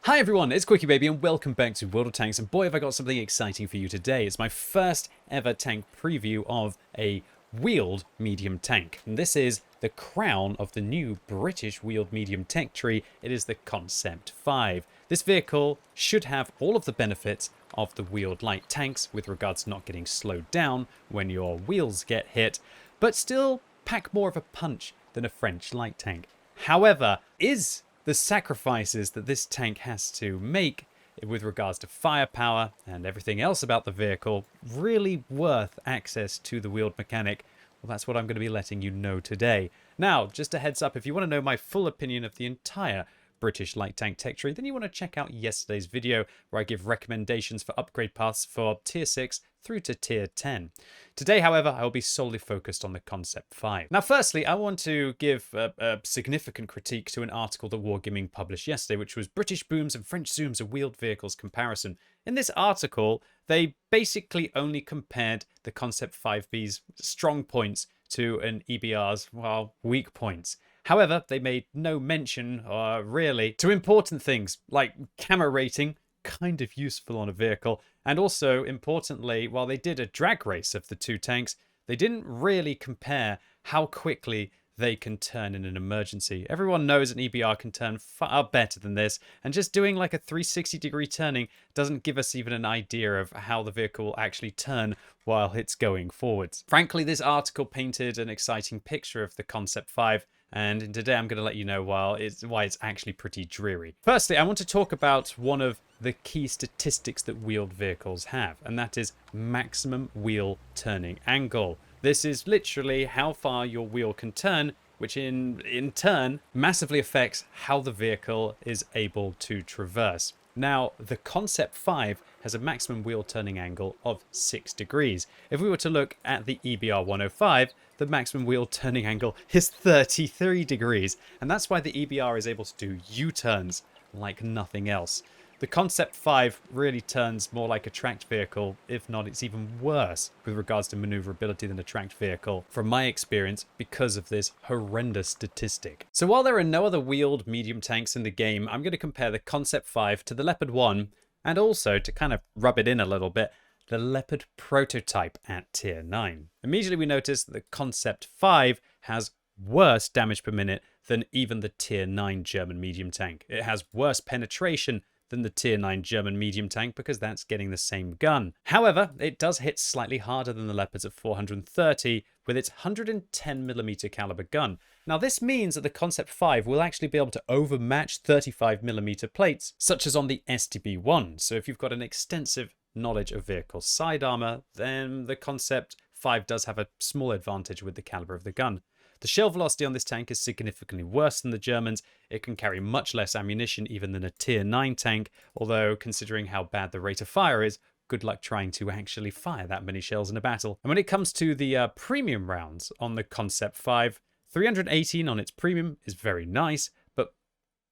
Hi everyone, it's QuickyBaby and welcome back to World of Tanks, and boy have I got something exciting for you today. It's my first ever tank preview of a wheeled medium tank. And this is the crown of the new British wheeled medium tank tree. It is the Concept 5. This vehicle should have all of the benefits of the wheeled light tanks with regards to not getting slowed down when your wheels get hit, but still pack more of a punch than a French light tank. However, is the sacrifices that this tank has to make with regards to firepower and everything else about the vehicle really worth access to the wheeled mechanic? Well, that's what I'm going to be letting you know today. Now, just a heads up, if you want to know my full opinion of the entire British light tank tech tree, then you want to check out yesterday's video where I give recommendations for upgrade paths for tier 6 through to tier 10. Today, however, I will be solely focused on the Concept 5. Now, firstly, I want to give a significant critique to an article that Wargaming published yesterday, which was British Booms and French Zooms of Wheeled Vehicles Comparison. In this article, they basically only compared the Concept 5B's strong points to an EBR's, well, weak points. However, they made no mention, really, to important things like camera rating, kind of useful on a vehicle, and also, importantly, while they did a drag race of the two tanks, they didn't really compare how quickly they can turn in an emergency. Everyone knows an EBR can turn far better than this, and just doing like a 360-degree turning doesn't give us even an idea of how the vehicle will actually turn while it's going forwards. Frankly, this article painted an exciting picture of the Concept 5, and today I'm going to let you know why it's actually pretty dreary. Firstly, I want to talk about one of the key statistics that wheeled vehicles have, and that is maximum wheel turning angle. This is literally how far your wheel can turn, which in turn massively affects how the vehicle is able to traverse. Now, the Concept 5 has a maximum wheel turning angle of 6 degrees. If we were to look at the EBR 105, the maximum wheel turning angle is 33 degrees. And that's why the EBR is able to do U-turns like nothing else. The Concept 5 really turns more like a tracked vehicle, if not it's even worse with regards to maneuverability than a tracked vehicle, from my experience, because of this horrendous statistic. So while there are no other wheeled medium tanks in the game, I'm going to compare the Concept 5 to the Leopard 1, and also, to kind of rub it in a little bit, the Leopard prototype at tier 9. Immediately we notice that the Concept 5 has worse damage per minute than even the tier 9 German medium tank. It has worse penetration than the tier 9 German medium tank because that's getting the same gun. However, it does hit slightly harder than the Leopards at 430 with its 110mm caliber gun. Now this means that the Concept 5 will actually be able to overmatch 35mm plates, such as on the STB-1. So if you've got an extensive knowledge of vehicle side armor, then the Concept 5 does have a small advantage with the caliber of the gun. The shell velocity on this tank is significantly worse than the Germans. It can carry much less ammunition even than a tier 9 tank, although considering how bad the rate of fire is, good luck trying to actually fire that many shells in a battle. And when it comes to the premium rounds on the Concept 5, 318 on its premium is very nice, but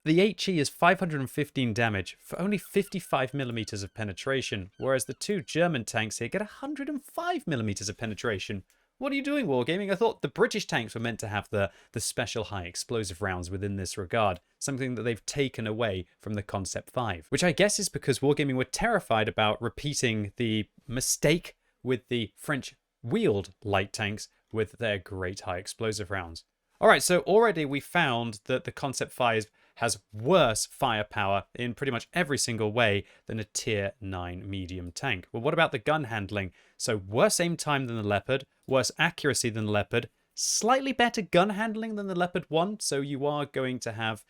the HE is 515 damage for only 55mm of penetration, whereas the two German tanks here get 105mm of penetration. What are you doing, Wargaming? I thought the British tanks were meant to have the special high explosive rounds within this regard, something that they've taken away from the Concept 5, which I guess is because Wargaming were terrified about repeating the mistake with the French wheeled light tanks with their great high explosive rounds. Alright, so already we found that the Concept 5 has worse firepower in pretty much every single way than a tier 9 medium tank. Well, what about the gun handling? So worse aim time than the Leopard, worse accuracy than the Leopard, slightly better gun handling than the Leopard 1, so you are going to have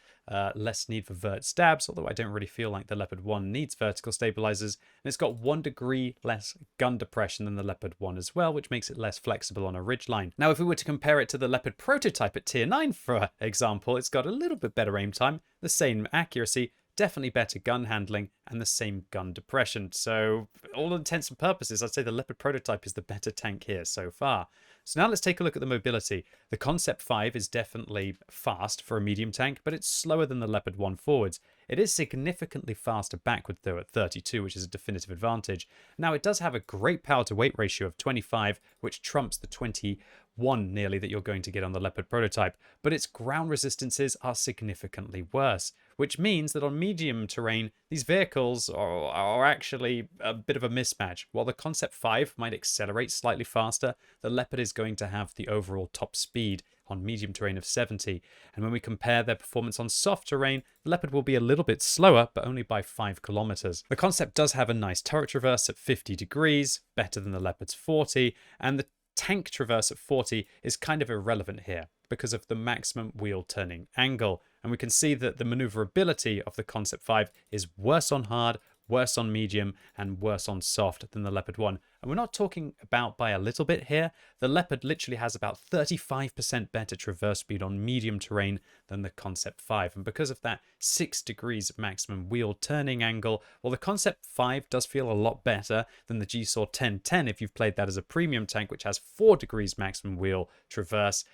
less need for vert stabs, although I don't really feel like the Leopard 1 needs vertical stabilizers, and it's got 1 degree less gun depression than the Leopard 1 as well, which makes it less flexible on a ridgeline. Now, if we were to compare it to the Leopard prototype at tier 9, for example, it's got a little bit better aim time, the same accuracy, definitely better gun handling, and the same gun depression. So, all intents and purposes, I'd say the Leopard prototype is the better tank here so far. So now let's take a look at the mobility. The Concept 5 is definitely fast for a medium tank, but it's slower than the Leopard 1 forwards. It is significantly faster backward though at 32, which is a definitive advantage. Now it does have a great power to weight ratio of 25, which trumps the 20 1 nearly that you're going to get on the Leopard prototype, but its ground resistances are significantly worse, which means that on medium terrain, these vehicles are actually a bit of a mismatch. While the Concept 5 might accelerate slightly faster, the Leopard is going to have the overall top speed on medium terrain of 70, and when we compare their performance on soft terrain, the Leopard will be a little bit slower, but only by 5 kilometers. The Concept does have a nice turret traverse at 50 degrees, better than the Leopard's 40, and the tank traverse at 40 is kind of irrelevant here because of the maximum wheel turning angle, and we can see that the maneuverability of the Concept 5 is worse on hard, worse on medium, and worse on soft than the Leopard 1. And we're not talking about by a little bit here. The Leopard literally has about 35% better traverse speed on medium terrain than the Concept 5. And because of that 6 degrees of maximum wheel turning angle, well, the Concept 5 does feel a lot better than the GSAW 1010 if you've played that as a premium tank, which has 4 degrees maximum wheel traverse.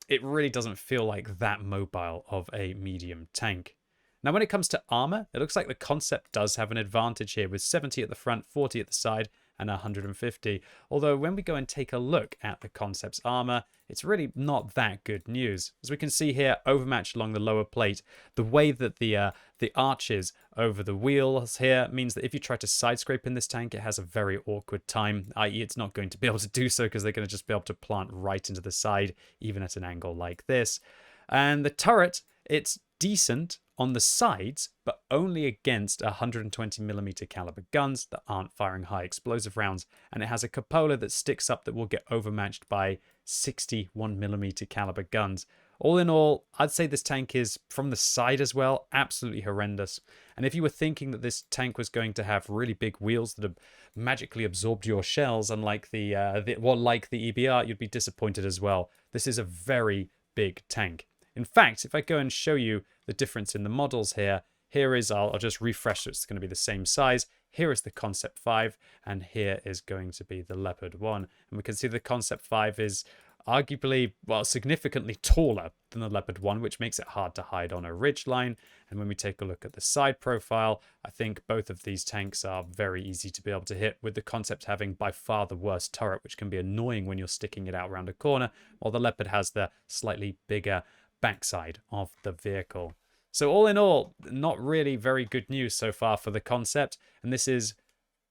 It really doesn't feel like that mobile of a medium tank. Now, when it comes to armor, it looks like the Concept does have an advantage here with 70 at the front, 40 at the side, and 150. Although when we go and take a look at the Concept's armor, it's really not that good news. As we can see here, overmatched along the lower plate, the way that the arches over the wheels here means that if you try to side scrape in this tank, it has a very awkward time, i.e. it's not going to be able to do so because they're going to just be able to plant right into the side, even at an angle like this. And the turret, it's decent on the sides, but only against 120mm caliber guns that aren't firing high explosive rounds, and it has a cupola that sticks up that will get overmatched by 61mm caliber guns. All in all, I'd say this tank is, from the side as well, absolutely horrendous. And if you were thinking that this tank was going to have really big wheels that have magically absorbed your shells, unlike like the EBR, you'd be disappointed as well. This is a very big tank. In fact, if I go and show you the difference in the models here, here is, I'll just refresh so it's going to be the same size. Here is the Concept 5, and here is going to be the Leopard 1. And we can see the Concept 5 is arguably, well, significantly taller than the Leopard 1, which makes it hard to hide on a ridgeline. And when we take a look at the side profile, I think both of these tanks are very easy to be able to hit, with the Concept having by far the worst turret, which can be annoying when you're sticking it out around a corner, while the Leopard has the slightly bigger backside of the vehicle. So all in all, not really very good news so far for the Concept, and this is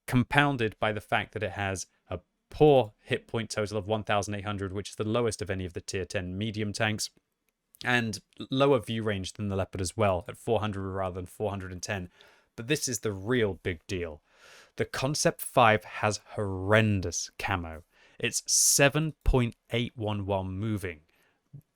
compounded by the fact that it has a poor hit point total of 1,800, which is the lowest of any of the tier 10 medium tanks, and lower view range than the Leopard as well, at 400 rather than 410. But this is the real big deal. The Concept 5 has horrendous camo. It's 7.811 moving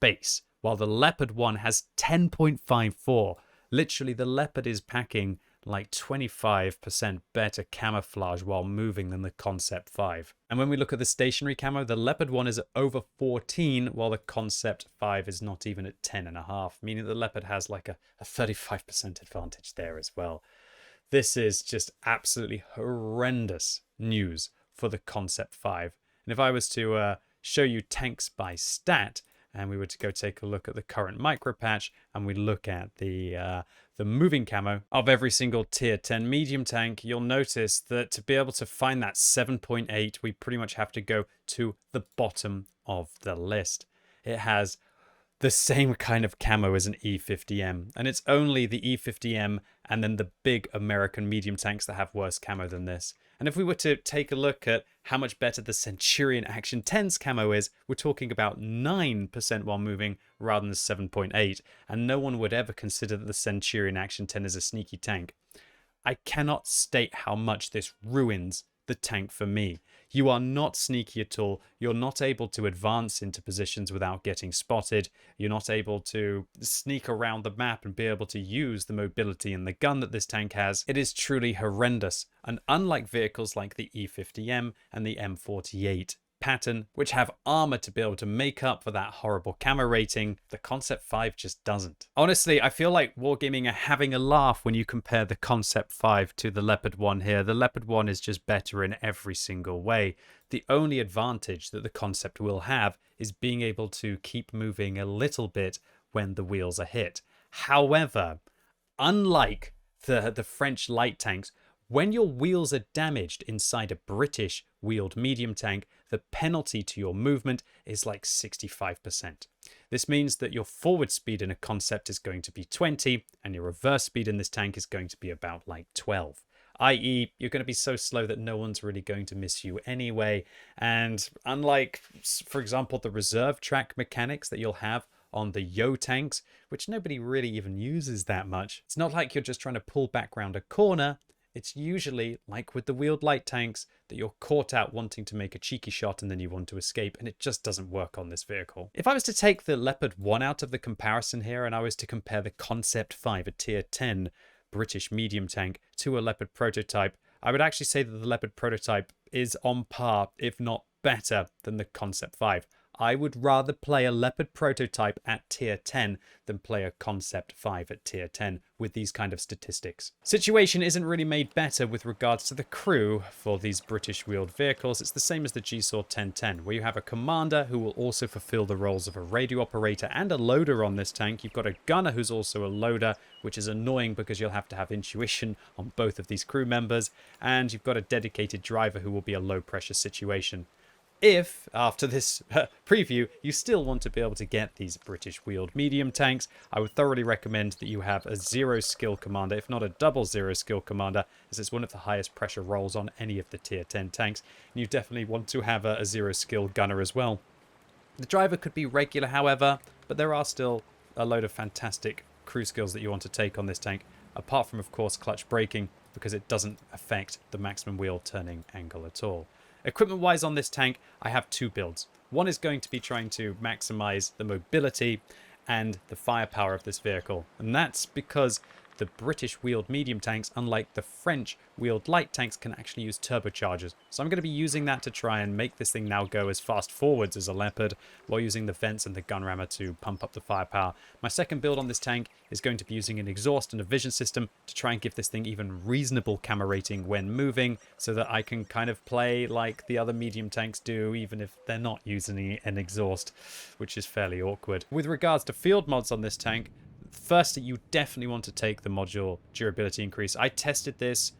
base, while the Leopard 1 has 10.54. Literally, the Leopard is packing like 25% better camouflage while moving than the Concept 5. And when we look at the stationary camo, the Leopard 1 is at over 14, while the Concept 5 is not even at 10.5, meaning the Leopard has like a 35% advantage there as well. This is just absolutely horrendous news for the Concept 5. And if I was to show you tanks by stat, and we were to go take a look at the current micro patch, and we look at the moving camo of every single tier 10 medium tank, you'll notice that to be able to find that 7.8, we pretty much have to go to the bottom of the list. It has the same kind of camo as an E50M, and it's only the E50M and then the big American medium tanks that have worse camo than this. And if we were to take a look at how much better the Centurion Action 10's camo is, we're talking about 9% while moving rather than 7.8, and no one would ever consider that the Centurion Action 10 is a sneaky tank. I cannot state how much this ruins the tank for me. You are not sneaky at all. You're not able to advance into positions without getting spotted. You're not able to sneak around the map and be able to use the mobility and the gun that this tank has. It is truly horrendous. And unlike vehicles like the E50M and the M48 pattern, which have armor to be able to make up for that horrible camo rating, the Concept 5 just doesn't. Honestly, I feel like Wargaming are having a laugh when you compare the Concept 5 to the Leopard 1 here. The Leopard 1 is just better in every single way. The only advantage that the Concept will have is being able to keep moving a little bit when the wheels are hit. However, unlike the French light tanks, When your wheels are damaged inside a British wheeled medium tank, the penalty to your movement is like 65%. This means that your forward speed in a concept is going to be 20, and your reverse speed in this tank is going to be about like 12. I.e., you're going to be so slow that no one's really going to miss you anyway. And unlike, for example, the reserve track mechanics that you'll have on the Yo tanks, which nobody really even uses that much, it's not like you're just trying to pull back round a corner. It's usually, like with the wheeled light tanks, that you're caught out wanting to make a cheeky shot and then you want to escape, and it just doesn't work on this vehicle. If I was to take the Leopard 1 out of the comparison here and I was to compare the Concept 5, a tier 10 British medium tank, to a Leopard prototype, I would actually say that the Leopard prototype is on par, if not better, than the Concept 5. I would rather play a Leopard prototype at tier 10 than play a Concept 5 at tier 10 with these kind of statistics. Situation isn't really made better with regards to the crew for these British wheeled vehicles. It's the same as the GSAW 1010, where you have a commander who will also fulfill the roles of a radio operator and a loader on this tank. You've got a gunner who's also a loader, which is annoying because you'll have to have intuition on both of these crew members, and you've got a dedicated driver who will be a low pressure situation. If, after this preview, you still want to be able to get these British wheeled medium tanks, I would thoroughly recommend that you have a 0 skill commander, if not a double 0 skill commander, as it's one of the highest pressure roles on any of the tier 10 tanks. And you definitely want to have a 0 skill gunner as well. The driver could be regular, however, but there are still a load of fantastic crew skills that you want to take on this tank, apart from, of course, clutch braking, because it doesn't affect the maximum wheel turning angle at all. Equipment-wise on this tank, I have two builds. One is going to be trying to maximize the mobility and the firepower of this vehicle. And that's because the British wheeled medium tanks, unlike the French wheeled light tanks, can actually use turbochargers. So I'm going to be using that to try and make this thing now go as fast forwards as a Leopard, while using the vents and the gun rammer to pump up the firepower. My second build on this tank is going to be using an exhaust and a vision system to try and give this thing even reasonable camera rating when moving, so that I can kind of play like the other medium tanks do, even if they're not using an exhaust, which is fairly awkward. With regards to field mods on this tank, firstly, you definitely want to take the module durability increase. I tested this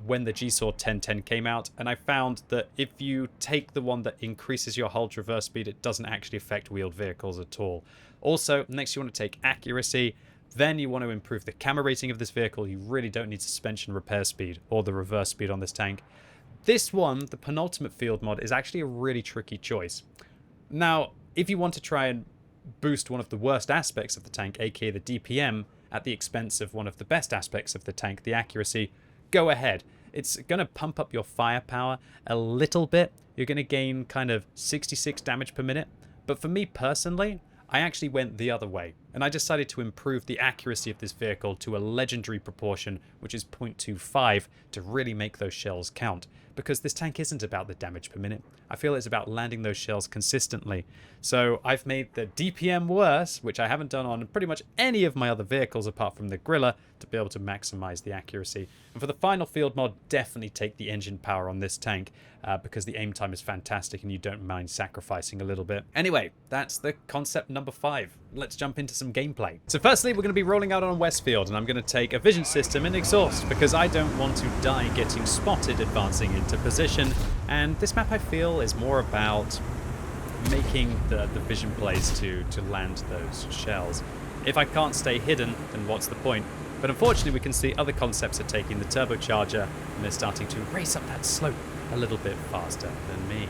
when the GSAW 1010 came out, and I found that if you take the one that increases your hull traverse speed, it doesn't actually affect wheeled vehicles at all. Also, next you want to take accuracy, then you want to improve the camera rating of this vehicle. You really don't need suspension repair speed or the reverse speed on this tank. This one, the penultimate field mod, is actually a really tricky choice. Now, if you want to try and boost one of the worst aspects of the tank, aka the DPM, at the expense of one of the best aspects of the tank, the accuracy, go ahead. It's going to pump up your firepower a little bit. You're going to gain kind of 66 damage per minute. But for me personally, I actually went the other way, and I decided to improve the accuracy of this vehicle to a legendary proportion, which is 0.25, to really make those shells count. Because this tank isn't about the damage per minute. I feel it's about landing those shells consistently. So I've made the DPM worse, which I haven't done on pretty much any of my other vehicles apart from the Grilla, to be able to maximize the accuracy. And for the final field mod, definitely take the engine power on this tank, because the aim time is fantastic and you don't mind sacrificing a little bit. Anyway, that's the concept number 5. Let's jump into some gameplay. So firstly, we're going to be rolling out on Westfield, and I'm going to take a vision system and exhaust because I don't want to die getting spotted advancing into position. And this map, I feel, is more about making the vision plays to land those shells. If I can't stay hidden, then what's the point? But unfortunately, we can see other concepts are taking the turbocharger, and they're starting to race up that slope a little bit faster than me.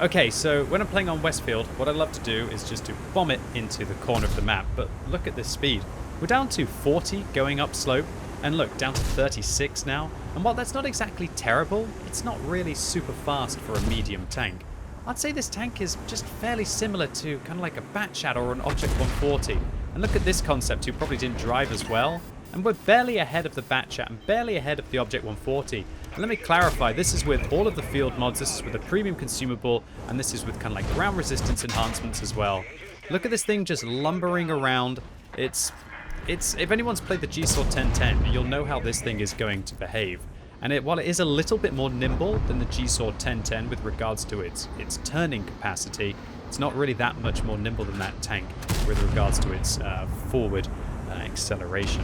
Okay, so when I'm playing on Westfield, what I love to do is just to bomb it into the corner of the map. But look at this speed. We're down to 40 going up slope, and look, down to 36 now. And while that's not exactly terrible, it's not really super fast for a medium tank. I'd say this tank is just fairly similar to kind of like a Batchat or an Object 140. And look at this concept, who probably didn't drive as well. And we're barely ahead of the Batchat and barely ahead of the Object 140. And let me clarify, this is with all of the field mods, this is with a premium consumable, and this is with kind of like ground resistance enhancements as well. Look at this thing just lumbering around. It's if anyone's played the GSAW 1010, you'll know how this thing is going to behave. And while it is a little bit more nimble than the GSAW 1010 with regards to its turning capacity, it's not really that much more nimble than that tank with regards to its forward acceleration.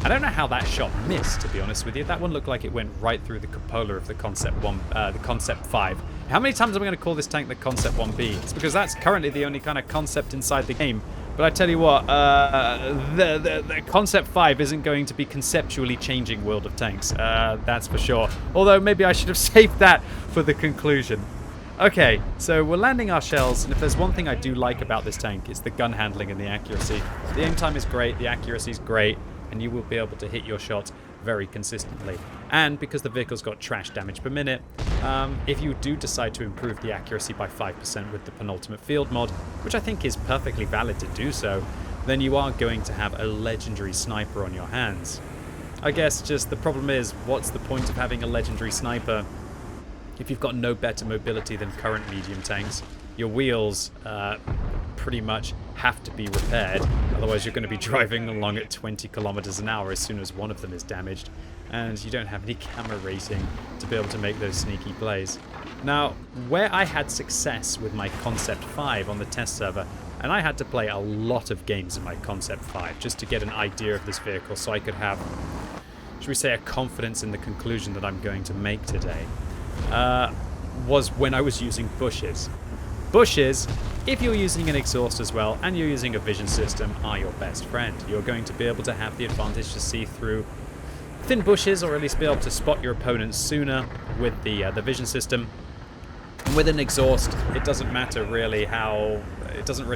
I don't know how that shot missed, to be honest with you. That one looked like it went right through the cupola of the Concept 5. How many times am I going to call this tank the Concept 1B? It's because that's currently the only kind of concept inside the game. But I tell you what, the Concept 5 isn't going to be conceptually changing World of Tanks. That's for sure. Although maybe I should have saved that for the conclusion. Okay, so we're landing our shells, and if there's one thing I do like about this tank, it's the gun handling and the accuracy. The aim time is great, the accuracy is great, and you will be able to hit your shots very consistently. And because the vehicle's got trash damage per minute, if you do decide to improve the accuracy by 5% with the penultimate field mod, which I think is perfectly valid to do so, then you are going to have a legendary sniper on your hands. I guess just the problem is, what's the point of having a legendary sniper if you've got no better mobility than current medium tanks? Your wheels pretty much have to be repaired, otherwise you're going to be driving along at 20 kilometers an hour as soon as one of them is damaged, and you don't have any camera rating to be able to make those sneaky plays. Now, where I had success with my Concept 5 on the test server, and I had to play a lot of games in my Concept 5 just to get an idea of this vehicle so I could have, should we say, a confidence in the conclusion that I'm going to make today, was when I was using bushes. Bushes, if you're using an exhaust as well and you're using a vision system, are your best friend. You're going to be able to have the advantage to see through thin bushes, or at least be able to spot your opponents sooner with the vision system. And with an exhaust, it doesn't really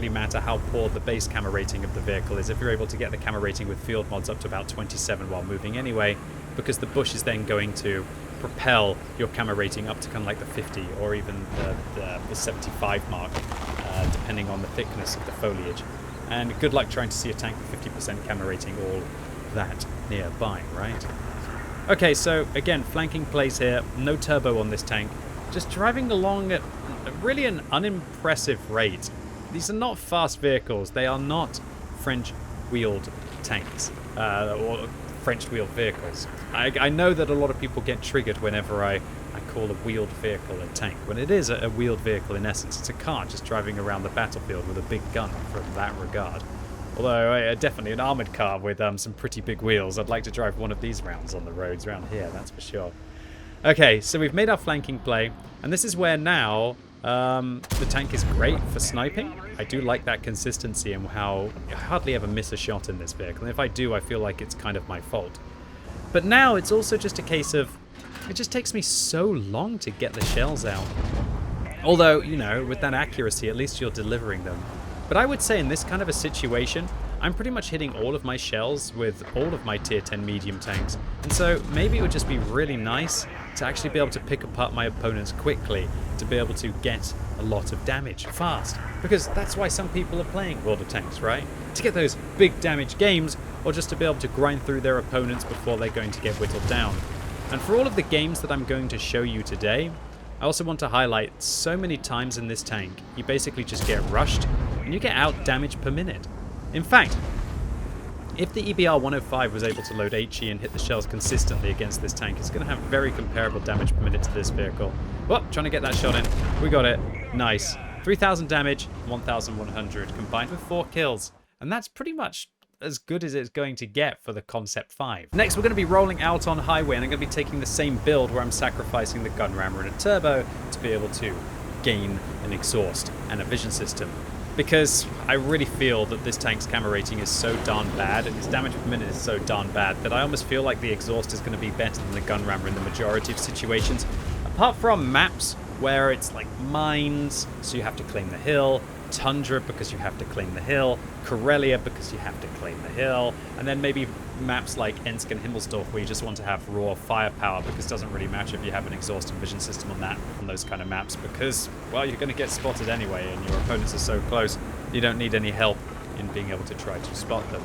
matter how poor the base camera rating of the vehicle is. If you're able to get the camera rating with field mods up to about 27 while moving anyway, because the bush is then going to propel your camera rating up to kind of like the 50 or even the 75 mark, depending on the thickness of the foliage. And good luck trying to see a tank with 50% camera rating all that nearby, right? Okay, so again, flanking plays here, no turbo on this tank, just driving along at really an unimpressive rate. These are not fast vehicles, they are not French-wheeled tanks, or French-wheeled vehicles. I know that a lot of people get triggered whenever I call a wheeled vehicle a tank, when it is a wheeled vehicle in essence. It's a car just driving around the battlefield with a big gun from that regard. Although definitely an armoured car with some pretty big wheels. I'd like to drive one of these rounds on the roads around here, that's for sure. Okay, so we've made our flanking play, and this is where now the tank is great for sniping. I do like that consistency and how I hardly ever miss a shot in this vehicle. And if I do, I feel like it's kind of my fault. But now it's also just a case of, it just takes me so long to get the shells out. Although, you know, with that accuracy, at least you're delivering them. But I would say in this kind of a situation, I'm pretty much hitting all of my shells with all of my tier 10 medium tanks. And so maybe it would just be really nice to actually be able to pick apart my opponents quickly, to be able to get a lot of damage fast. Because that's why some people are playing World of Tanks, right? To get those big damage games, or just to be able to grind through their opponents before they're going to get whittled down. And for all of the games that I'm going to show you today, I also want to highlight so many times in this tank, you basically just get rushed, and you get out damage per minute. In fact, if the EBR 105 was able to load HE and hit the shells consistently against this tank, it's going to have very comparable damage per minute to this vehicle. Well, trying to get that shot in. We got it. Nice. 3,000 damage, 1,100, combined with 4 kills. And that's pretty much as good as it's going to get for the Concept 5. Next, we're going to be rolling out on highway, and I'm going to be taking the same build where I'm sacrificing the gun rammer and a turbo to be able to gain an exhaust and a vision system. Because I really feel that this tank's camera rating is so darn bad, and its damage per minute is so darn bad, that I almost feel like the exhaust is going to be better than the gun rammer in the majority of situations. Apart from maps where it's like mines, so you have to claim the hill, Tundra because you have to claim the hill, Karelia because you have to claim the hill, and then maybe maps like Ensk and Himmelsdorf where you just want to have raw firepower, because it doesn't really matter if you have an exhaust and vision system on those kind of maps, because, well, you're going to get spotted anyway, and your opponents are so close, you don't need any help in being able to try to spot them.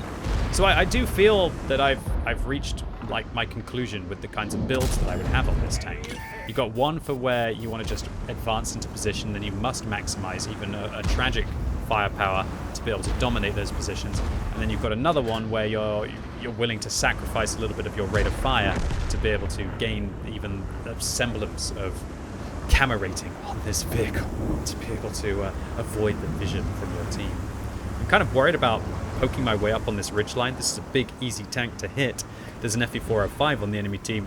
So I do feel that I've reached like my conclusion with the kinds of builds that I would have on this tank. You've got one for where you want to just advance into position, then you must maximize even a tragic firepower to be able to dominate those positions. And then you've got another one where you're willing to sacrifice a little bit of your rate of fire to be able to gain even a semblance of camera rating on this vehicle, to be able to avoid the vision from your team. I'm kind of worried about poking my way up on this ridgeline. This is a big, easy tank to hit. there's an FE405 on the enemy team,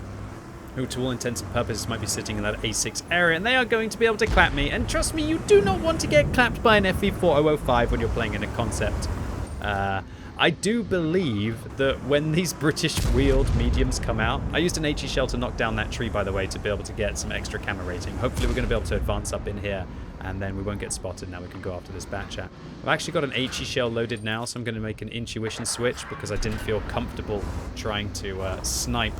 who to all intents and purposes might be sitting in that A6 area, and they are going to be able to clap me. And trust me, you do not want to get clapped by an FE4005 when you're playing in a concept. I do believe that when these British wheeled mediums come out, I used an HE shell to knock down that tree, by the way, to be able to get some extra camera rating. Hopefully we're going to be able to advance up in here, and then we won't get spotted. Now we can go after this bat chat. I've actually got an HE shell loaded now, so I'm going to make an intuition switch because I didn't feel comfortable trying to snipe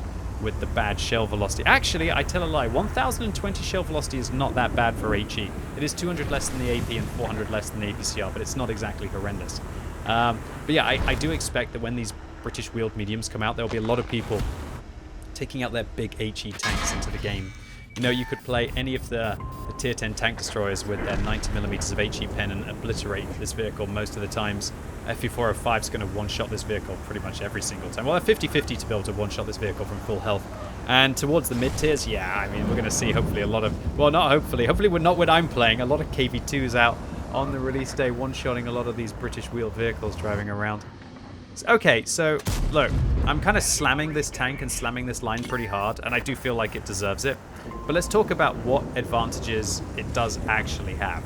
with the bad shell velocity. Actually, I tell a lie. 1020 shell velocity is not that bad for HE. It is 200 less than the AP and 400 less than the APCR, but it's not exactly horrendous. But yeah, I do expect that when these British wheeled mediums come out, there'll be a lot of people taking out their big HE tanks into the game. You know, you could play any of the tier 10 tank destroyers with their 90mm of HE pen and obliterate this vehicle most of the times. FE405 is going to one-shot this vehicle pretty much every single time. Well, they're 50-50 to be able to one-shot this vehicle from full health. And towards the mid-tiers, yeah, I mean, we're going to see hopefully a lot of... Well, not hopefully. Hopefully we're not when I'm playing. A lot of KV2s out on the release day, one-shotting a lot of these British wheeled vehicles driving around. Okay, so, look, I'm kind of slamming this tank and slamming this line pretty hard, and I do feel like it deserves it. But let's talk about what advantages it does actually have.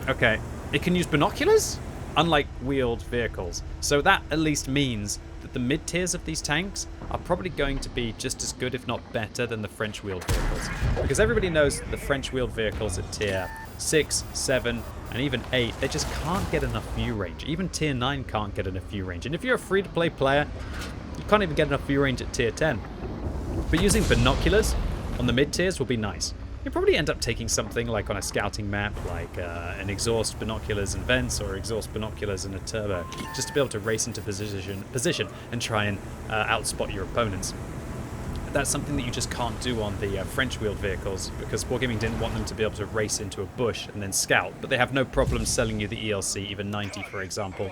Okay, it can use binoculars, unlike wheeled vehicles. So that at least means that the mid-tiers of these tanks are probably going to be just as good, if not better, than the French wheeled vehicles. Because everybody knows that the French wheeled vehicles at tier 6, 7, and even 8, they just can't get enough view range. Even tier 9 can't get enough view range. And if you're a free-to-play player, you can't even get enough view range at tier 10. But using binoculars on the mid-tiers will be nice. You'll probably end up taking something like on a scouting map, like an exhaust, binoculars, and vents, or exhaust, binoculars, and a turbo, just to be able to race into position and try and outspot your opponents. That's something that you just can't do on the French-wheeled vehicles, because Wargaming didn't want them to be able to race into a bush and then scout, but they have no problem selling you the ELC, even 90, for example.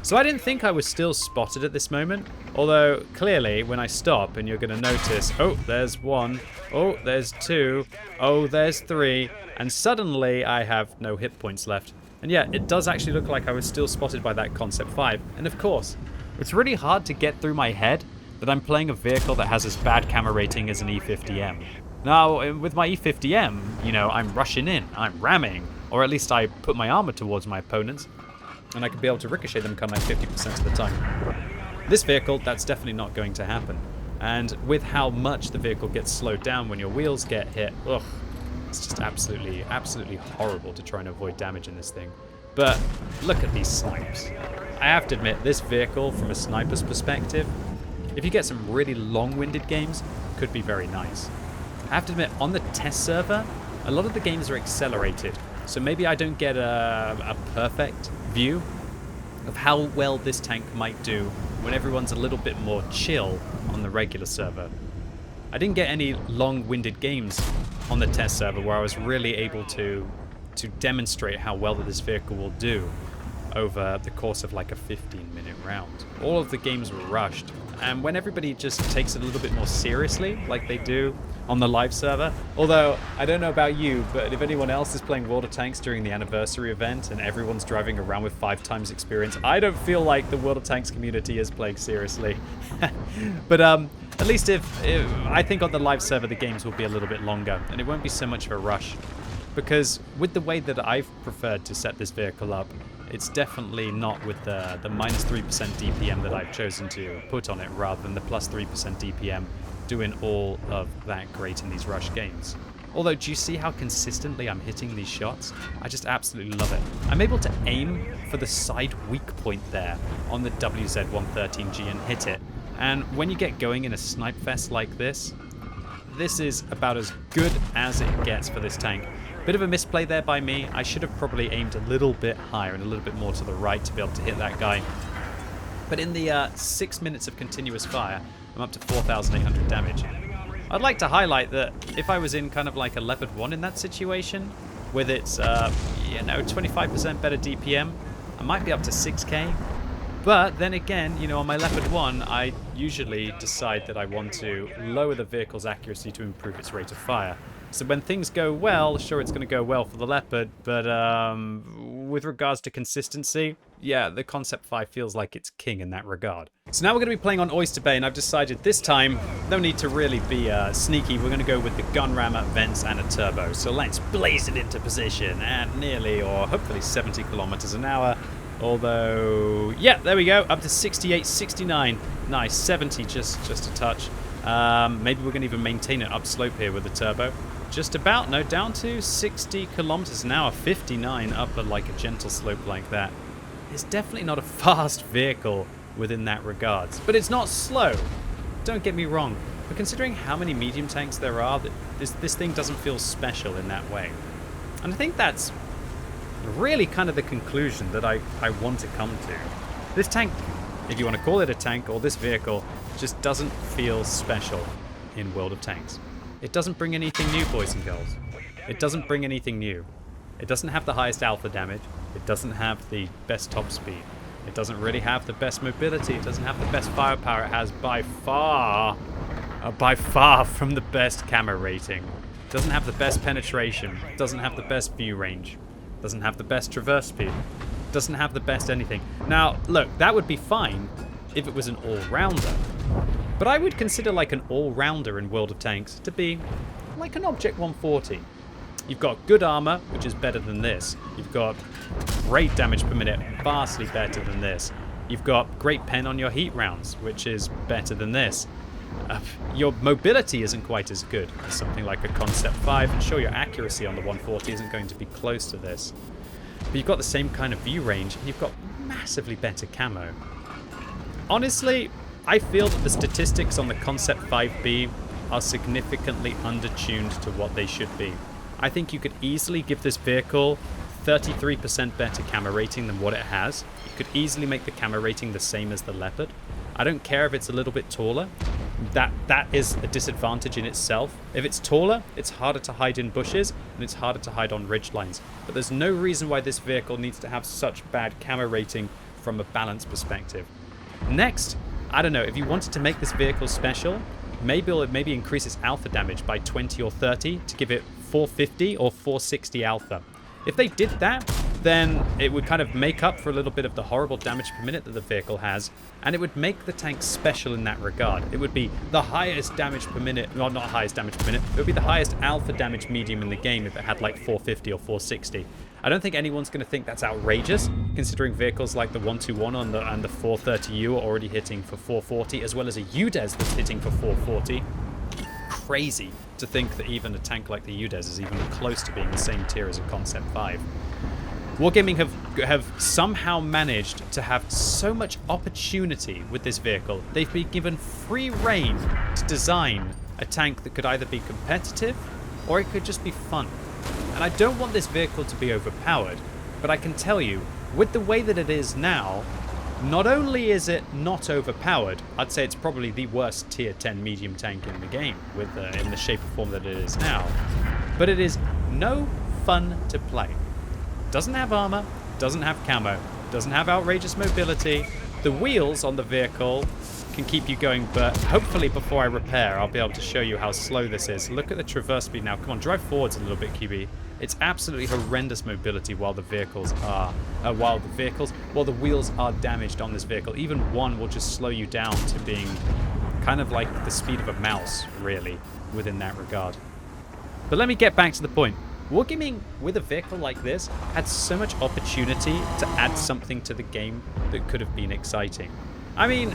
So I didn't think I was still spotted at this moment, although clearly when I stop and you're going to notice, oh, there's 1, oh, there's 2, oh, there's 3, and suddenly I have no hit points left. And yeah, it does actually look like I was still spotted by that Concept 5. And of course, it's really hard to get through my head that I'm playing a vehicle that has as bad camera rating as an E50M. Now, with my E50M, you know, I'm rushing in, I'm ramming, or at least I put my armor towards my opponents, and I can be able to ricochet them kind of like 50% of the time. This vehicle, that's definitely not going to happen. And with how much the vehicle gets slowed down when your wheels get hit, ugh, it's just absolutely horrible to try and avoid damage in this thing. But look at these snipes. I have to admit, this vehicle, from a sniper's perspective, if you get some really long-winded games, could be very nice. I have to admit, on the test server, a lot of the games are accelerated, so maybe I don't get a perfect view of how well this tank might do when everyone's a little bit more chill on the regular server. I didn't get any long-winded games on the test server where I was really able to demonstrate how well that this vehicle will do over the course of like a 15-minute round. All of the games were rushed, and when everybody just takes it a little bit more seriously, like they do on the live server, although I don't know about you, but if anyone else is playing World of Tanks during the anniversary event and everyone's driving around with 5 times experience, I don't feel like the World of Tanks community is playing seriously. But at least if I think on the live server the games will be a little bit longer, and it won't be so much of a rush. Because with the way that I've preferred to set this vehicle up, it's definitely not with the minus 3% DPM that I've chosen to put on it, rather than the plus 3% DPM doing all of that great in these rush games. Although, do you see how consistently I'm hitting these shots? I just absolutely love it. I'm able to aim for the side weak point there on the WZ-113G and hit it. And when you get going in a snipe fest like this, this is about as good as it gets for this tank. Bit of a misplay there by me. I should have probably aimed a little bit higher and a little bit more to the right to be able to hit that guy. But in the 6 minutes of continuous fire, I'm up to 4,800 damage. I'd like to highlight that if I was in kind of like a Leopard 1 in that situation, with its 25% better DPM, I might be up to 6k. But then again, you know, on my Leopard 1, I usually decide that I want to lower the vehicle's accuracy to improve its rate of fire. So when things go well, sure, it's going to go well for the Leopard, but with regards to consistency, yeah, the Concept 5 feels like it's king in that regard. So now we're going to be playing on Oyster Bay, and I've decided this time, no need to really be sneaky. We're going to go with the gun rammer, vents, and a turbo. So let's blaze it into position at nearly, or hopefully 70 kilometers an hour. Although, yeah, there we go, up to 68, 69. Nice, 70, just a touch. Maybe we're going to even maintain it upslope here with the turbo. Just about, no, down to 60 kilometers an hour, 59 up at like a gentle slope like that. It's definitely not a fast vehicle within that regards, but it's not slow. Don't get me wrong, but considering how many medium tanks there are, this thing doesn't feel special in that way. And I think that's really kind of the conclusion that I want to come to. This tank, if you want to call it a tank, or this vehicle, just doesn't feel special in World of Tanks. It doesn't bring anything new, boys and girls. It doesn't bring anything new. It doesn't have the highest alpha damage. It doesn't have the best top speed. It doesn't really have the best mobility. It doesn't have the best firepower. It has by far from the best camera rating. It doesn't have the best penetration. It doesn't have the best view range. It doesn't have the best traverse speed. It doesn't have the best anything. Now, look, that would be fine if it was an all-rounder. But I would consider like an all-rounder in World of Tanks to be like an Object 140. You've got good armor, which is better than this. You've got great damage per minute, vastly better than this. You've got great pen on your heat rounds, which is better than this. Your mobility isn't quite as good as something like a Concept 5, and sure, your accuracy on the 140 isn't going to be close to this. But you've got the same kind of view range, and you've got massively better camo. Honestly, I feel that the statistics on the Concept 5B are significantly undertuned to what they should be. I think you could easily give this vehicle 33% better camo rating than what it has. You could easily make the camo rating the same as the Leopard. I don't care if it's a little bit taller. That is a disadvantage in itself. If it's taller, it's harder to hide in bushes, and it's harder to hide on ridge lines. But there's no reason why this vehicle needs to have such bad camo rating from a balance perspective. Next, I don't know, if you wanted to make this vehicle special, maybe increase its alpha damage by 20 or 30 to give it 450 or 460 alpha. If they did that, then it would kind of make up for a little bit of the horrible damage per minute that the vehicle has, and it would make the tank special in that regard. It would be the highest damage per minute, well, not highest damage per minute, it would be the highest alpha damage medium in the game if it had like 450 or 460. I don't think anyone's going to think that's outrageous, considering vehicles like the 121 and the 430U are already hitting for 440, as well as a UDES that's hitting for 440. Crazy to think that even a tank like the UDES is even close to being the same tier as a Concept 5. Wargaming have somehow managed to have so much opportunity with this vehicle. They've been given free rein to design a tank that could either be competitive or it could just be fun. And I don't want this vehicle to be overpowered, but I can tell you, with the way that it is now, not only is it not overpowered, I'd say it's probably the worst tier 10 medium tank in the game, in the shape or form that it is now, but it is no fun to play. Doesn't have armor, doesn't have camo, doesn't have outrageous mobility. The wheels on the vehicle can keep you going, but hopefully before I repair, I'll be able to show you how slow this is. Look at the traverse speed now. Come on, drive forwards a little bit, QB. It's absolutely horrendous mobility while the wheels are damaged on this vehicle. Even one will just slow you down to being kind of like the speed of a mouse, really, within that regard. But let me get back to the point. Wargaming, with a vehicle like this, had so much opportunity to add something to the game that could have been exciting. I mean,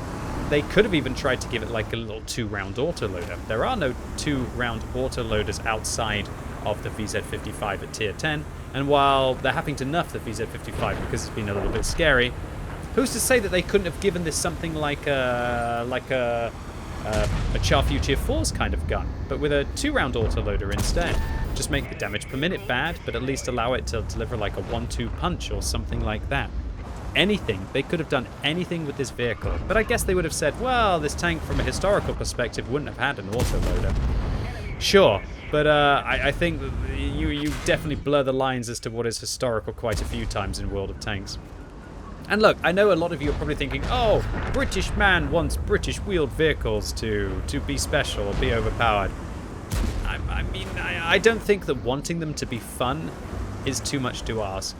they could have even tried to give it like a little 2-round autoloader. There are no 2-round autoloaders outside of the VZ55 at tier 10, and while they're having to nerf the VZ55 because it's been a little bit scary, who's to say that they couldn't have given this something like a Charfew tier 4's kind of gun, but with a 2-round autoloader instead. Just make the damage per minute bad, but at least allow it to deliver like a 1-2 punch or something like that. Anything. They could have done anything with this vehicle, but I guess they would have said, well, this tank from a historical perspective wouldn't have had an autoloader. Sure, but I think that you definitely blur the lines as to what is historical quite a few times in World of Tanks. And look, I know a lot of you are probably thinking, oh, British man wants British wheeled vehicles to be special or be overpowered. I don't think that wanting them to be fun is too much to ask.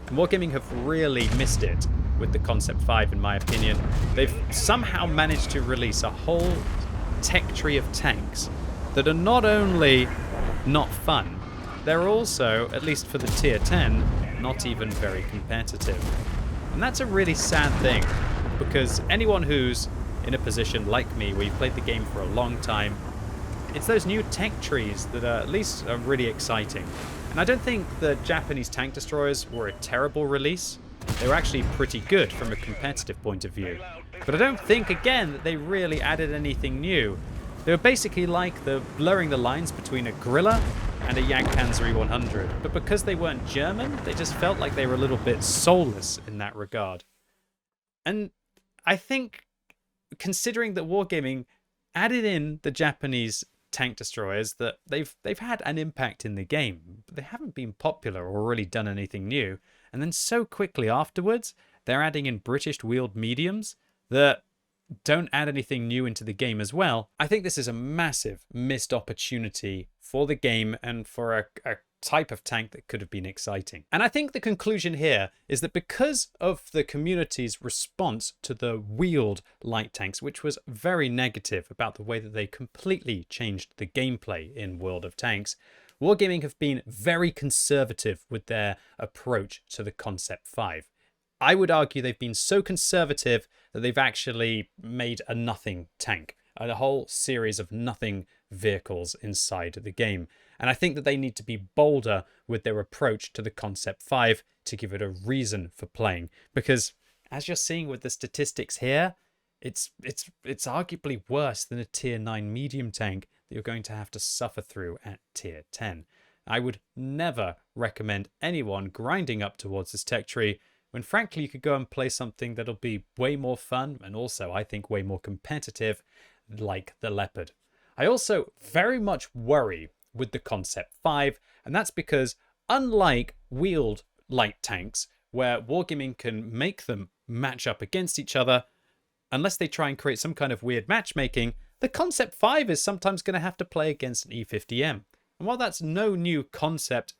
And Wargaming have really missed it with the Concept 5, in my opinion. They've somehow managed to release a whole tech tree of tanks that are not only not fun, they're also, at least for the tier 10, not even very competitive. And that's a really sad thing, because anyone who's in a position like me, where you've played the game for a long time, it's those new tech trees that are at least really exciting. And I don't think the Japanese tank destroyers were a terrible release. They were actually pretty good from a competitive point of view. But I don't think, again, that they really added anything new. They were basically like the blurring the lines between a Gorilla and a Jagdpanzer 100. But because they weren't German, they just felt like they were a little bit soulless in that regard. And I think, considering that Wargaming added in the Japanese tank destroyers, that they've had an impact in the game, but they haven't been popular or really done anything new. And then so quickly afterwards, they're adding in British wheeled mediums that don't add anything new into the game as well. I think this is a massive missed opportunity for the game and for a type of tank that could have been exciting. And I think the conclusion here is that because of the community's response to the wheeled light tanks, which was very negative about the way that they completely changed the gameplay in World of Tanks, Wargaming have been very conservative with their approach to the Concept 5. I would argue they've been so conservative that they've actually made a nothing tank, a whole series of nothing vehicles inside the game. And I think that they need to be bolder with their approach to the Concept 5 to give it a reason for playing. Because as you're seeing with the statistics here, it's arguably worse than a tier 9 medium tank that you're going to have to suffer through at tier 10. I would never recommend anyone grinding up towards this tech tree when frankly you could go and play something that'll be way more fun and also I think way more competitive, like the Leopard. I also very much worry with the Concept 5, and that's because unlike wheeled light tanks, where Wargaming can make them match up against each other, unless they try and create some kind of weird matchmaking, the Concept 5 is sometimes going to have to play against an E50M. And while that's no new concept,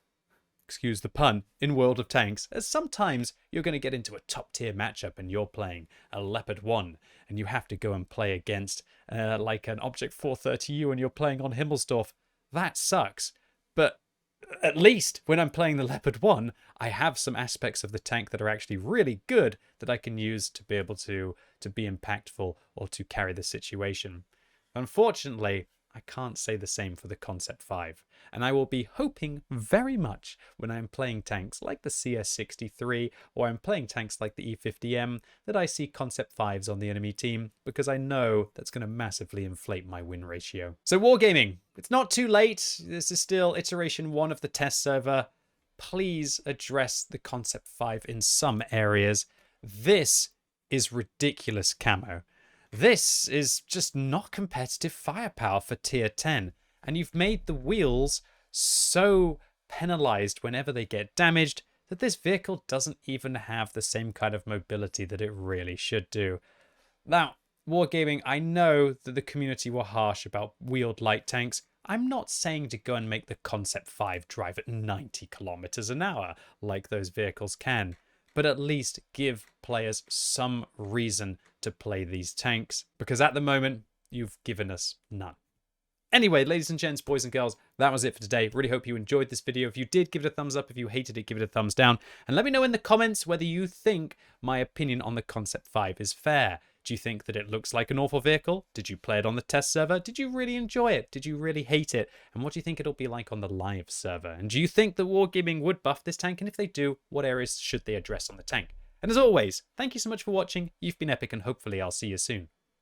excuse the pun, in World of Tanks, as sometimes you're going to get into a top tier matchup and you're playing a Leopard 1 and you have to go and play against like an Object 430U and you're playing on Himmelsdorf. That sucks. But at least when I'm playing the Leopard 1, I have some aspects of the tank that are actually really good that I can use to be able to be impactful or to carry the situation. Unfortunately, I can't say the same for the Concept 5, and I will be hoping very much when I'm playing tanks like the CS63 or I'm playing tanks like the E50M that I see Concept 5s on the enemy team, because I know that's going to massively inflate my win ratio. So Wargaming, it's not too late. This is still iteration 1 of the test server. Please address the Concept 5 in some areas. This is ridiculous camo. This is just not competitive firepower for tier 10. And you've made the wheels so penalized whenever they get damaged that this vehicle doesn't even have the same kind of mobility that it really should do. Now, Wargaming, I know that the community were harsh about wheeled light tanks. I'm not saying to go and make the Concept 5 drive at 90 kilometers an hour like those vehicles can, but at least give players some reason to play these tanks, because at the moment, you've given us none. Anyway, ladies and gents, boys and girls, that was it for today. Really hope you enjoyed this video. If you did, give it a thumbs up. If you hated it, give it a thumbs down. And let me know in the comments whether you think my opinion on the Concept 5 is fair. Do you think that it looks like an awful vehicle? Did you play it on the test server? Did you really enjoy it? Did you really hate it? And what do you think it'll be like on the live server? And do you think that Wargaming would buff this tank? And if they do, what areas should they address on the tank? And as always, thank you so much for watching. You've been epic, and hopefully I'll see you soon.